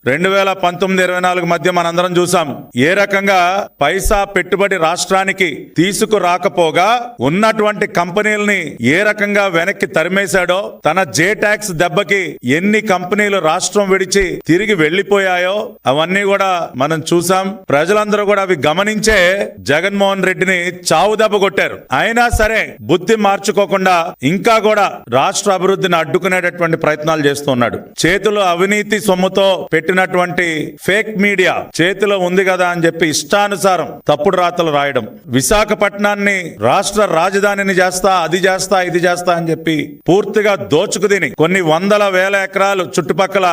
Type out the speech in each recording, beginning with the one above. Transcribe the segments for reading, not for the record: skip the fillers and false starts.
2019-24 మధ్య మనందరం చూసాం ఏ రకంగా పైసా పెట్టుబడి రాష్ట్రానికి తీసుకురాకపోగా ఉన్నటువంటి కంపెనీలని ఏ రకంగా వెనక్కి తరిమేశాడో, తన జే ట్యాక్స్ దెబ్బకి ఎన్ని కంపెనీలు రాష్ట్రం విడిచి తిరిగి వెళ్లిపోయాయో అవన్నీ కూడా మనం చూసాం. ప్రజలందరూ కూడా అవి గమనించే జగన్మోహన్ రెడ్డిని చావు దెబ్బ కొట్టారు. అయినా సరే బుద్ధి మార్చుకోకుండా ఇంకా కూడా రాష్ట్ర అభివృద్ధిని అడ్డుకునేటటువంటి ప్రయత్నాలు చేస్తున్నాడు. చేతిలో అవినీతి సొమ్ముతో పెట్టినటువంటి ఫేక్ మీడియా చేతిలో ఉంది కదా అని చెప్పి ఇష్టానుసారం తప్పుడు రాతలు రాయడం, విశాఖపట్నాన్ని రాష్ట్ర రాజధానిని చేస్తా, అది చేస్తా, ఇది చేస్తా అని చెప్పి పూర్తిగా దోచుకుదిని కొన్ని వందల వేల ఎకరాలు చుట్టుపక్కల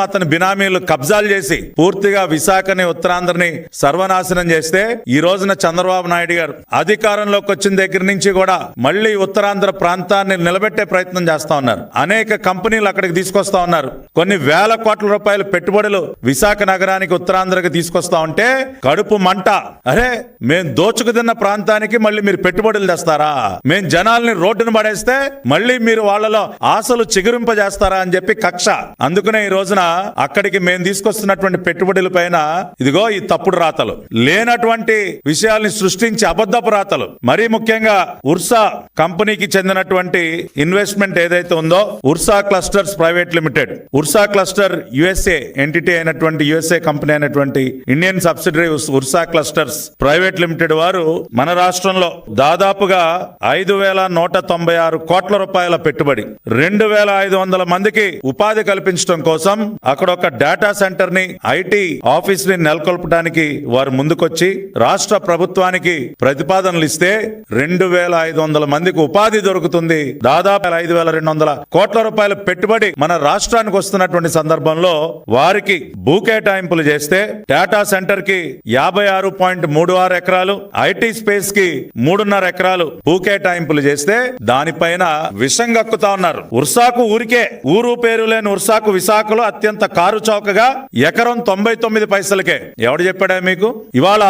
అతని బినామీలు కబ్జాలు చేసి పూర్తిగా విశాఖని, ఉత్తరాంధ్రని సర్వనాశనం చేస్తే ఈ రోజున చంద్రబాబు నాయుడు గారు అధికారంలోకి వచ్చిన దగ్గర నుంచి కూడా మళ్లీ ఉత్తరాంధ్ర ప్రాంతాన్ని నిలబెట్టే ప్రయత్నం చేస్తా ఉన్నారు. అనేక కంపెనీలు అక్కడికి తీసుకొస్తా ఉన్నారు. కొన్ని వేల కోట్ల రూపాయల పెట్టుబడులు విశాఖ నగరానికి, ఉత్తరాంధ్రకి తీసుకొస్తా ఉంటే కడుపు మంట. అరే, మేం దోచుకు తిన్న ప్రాంతానికి మళ్ళీ మీరు పెట్టుబడులు తెస్తారా? మేం జనాల్ని రోడ్డును పడేస్తే మళ్ళీ మీరు వాళ్ళలో ఆశలు చిగురింపజేస్తారా అని చెప్పి కక్ష. అందుకనే ఈ రోజున అక్కడికి మేము తీసుకొస్తున్నటువంటి పెట్టుబడుల పైన ఇదిగో ఈ తప్పుడు రాతలు, లేనటువంటి విషయాల్ని సృష్టించి అబద్ధపు రాతలు. మరీ ముఖ్యంగా ఉర్సా కంపెనీకి చెందినటువంటి ఇన్వెస్ట్మెంట్ ఏదైతే ఉందో, Ursa clusters private limited, Ursa cluster USA entity అయినటువంటి, యుఎస్ఏ కంపెనీ అయినటువంటి Indian subsidiary Ursa clusters private limited వారు మన రాష్ట్రంలో దాదాపుగా 5,196 కోట్ల రూపాయల పెట్టుబడి, 2,500 మందికి ఉపాధి కల్పించడం కోసం అక్కడ ఒక డేటా సెంటర్ ని, ఐటీ ఆఫీస్ ని నెలకొల్పడానికి వారు ముందుకొచ్చి రాష్ట్ర ప్రభుత్వానికి ప్రతిపాదనలు ఇస్తే 2,500 మందికి ఉపాధి దొరుకుతుంది. దాదాపు 5,200 కోట్ల రూపాయల పెట్టుబడి మన రాష్ట్రానికి వస్తున్నటువంటి సందర్భంలో వారికి భూ కేటాయింపులు చేస్తే డేటా సెంటర్ కి 56.36 ఎకరాలు, ఐటీ స్పేస్ కి 3.5 ఎకరాలు భూ కేటాయింపులు చేస్తే దానిపైన విషం గక్కుతా ఉన్నారు. ఉర్సాకు ఊరికే ఊరు పేరు లేని ఉర్సాకు విశాఖలో అత్యంత కారు చౌకగా ఎకరం 99 పైసలకే. ఎవడు చెప్పాడా మీకు? ఇవాళ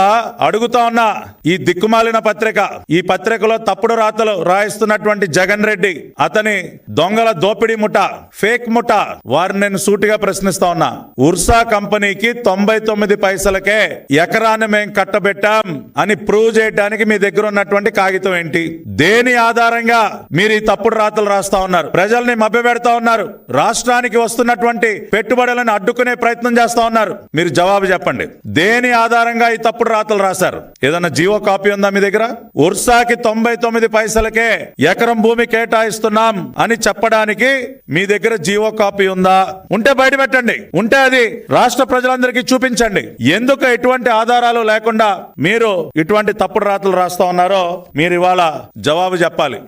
అడుగుతా ఉన్నా ఈ దిక్కుమాలిన పత్రిక, ఈ పత్రికలో తప్పుడు రాతలు రాయిస్తున్నటువంటి జగన్ రెడ్డి, అతని దొంగల దోపిడీ ముఠ, ఫేక్ ముఠ, వారిని నేను సూటిగా ప్రశ్నిస్తా ఉన్నా. ఉర్సా కంపెనీకి 99 పైసలకే ఎకరాన్ని మేం కట్టబెట్టాం అని ప్రూవ్ చేయడానికి మీ దగ్గర ఉన్నటువంటి కాగితం ఏంటి? దేని ఆధారంగా మీరు ఈ తప్పుడు రాతలు రాస్తా ఉన్నారు? ప్రజల్ని మభ్యపెడతా ఉన్నారు. రాష్ట్రానికి వస్తున్నటువంటి పెట్టుబడులను అడ్డుకునే ప్రయత్నం చేస్తా ఉన్నారు. మీరు జవాబు చెప్పండి. దేని ఆధారంగా ఈ తప్పుడు రాతలు రాశారు? ఏదన్నా జీవో కాపీ ఉందా మీ దగ్గర? ఉర్సాకి 99 పైసలకే ఎకరం భూమి కేటాయిస్తున్నాం అని చెప్పడానికి మీ దగ్గర జీవో కాపీ ఉందా? ఉంటే బయట పెట్టండి. ఉంటే అది రాష్ట్ర ప్రజలందరికీ చూపించండి. ఎందుకు ఎటువంటి ఆధారాలు లేకుండా మీరు ఇటువంటి తప్పుడు రాతలు రాస్తా ఉన్నారో మీరు ఇవాళ జవాబు చెప్పాలి.